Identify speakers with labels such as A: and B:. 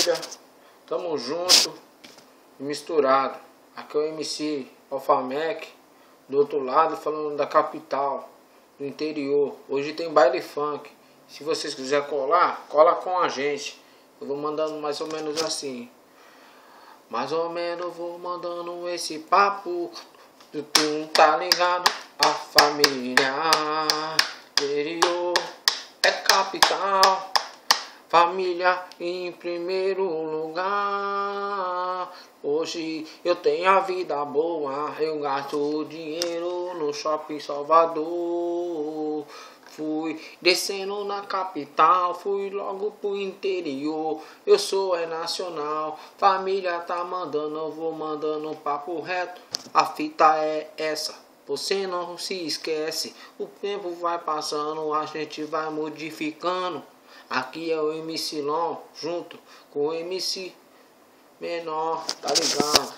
A: família, tamo junto e misturado. Aqui é o MC Alphamec, do outro lado falando da capital, do interior. Hoje tem baile funk. Se vocês quiserem colar, cola com a gente. Eu vou mandando mais ou menos assim. Mais ou menos vou mandando esse papo. Tu tá ligado? A família interior é capital. Família em primeiro lugar. Hoje eu tenho a vida boa. Eu gasto dinheiro no Shopping Salvador. Fui descendo na capital, fui logo pro interior. Eu sou nacional, família tá mandando, eu vou mandando papo reto. A fita é essa, você não se esquece. O tempo vai passando, a gente vai modificando. Aqui é o MC Long junto com o MC Menor, tá ligado?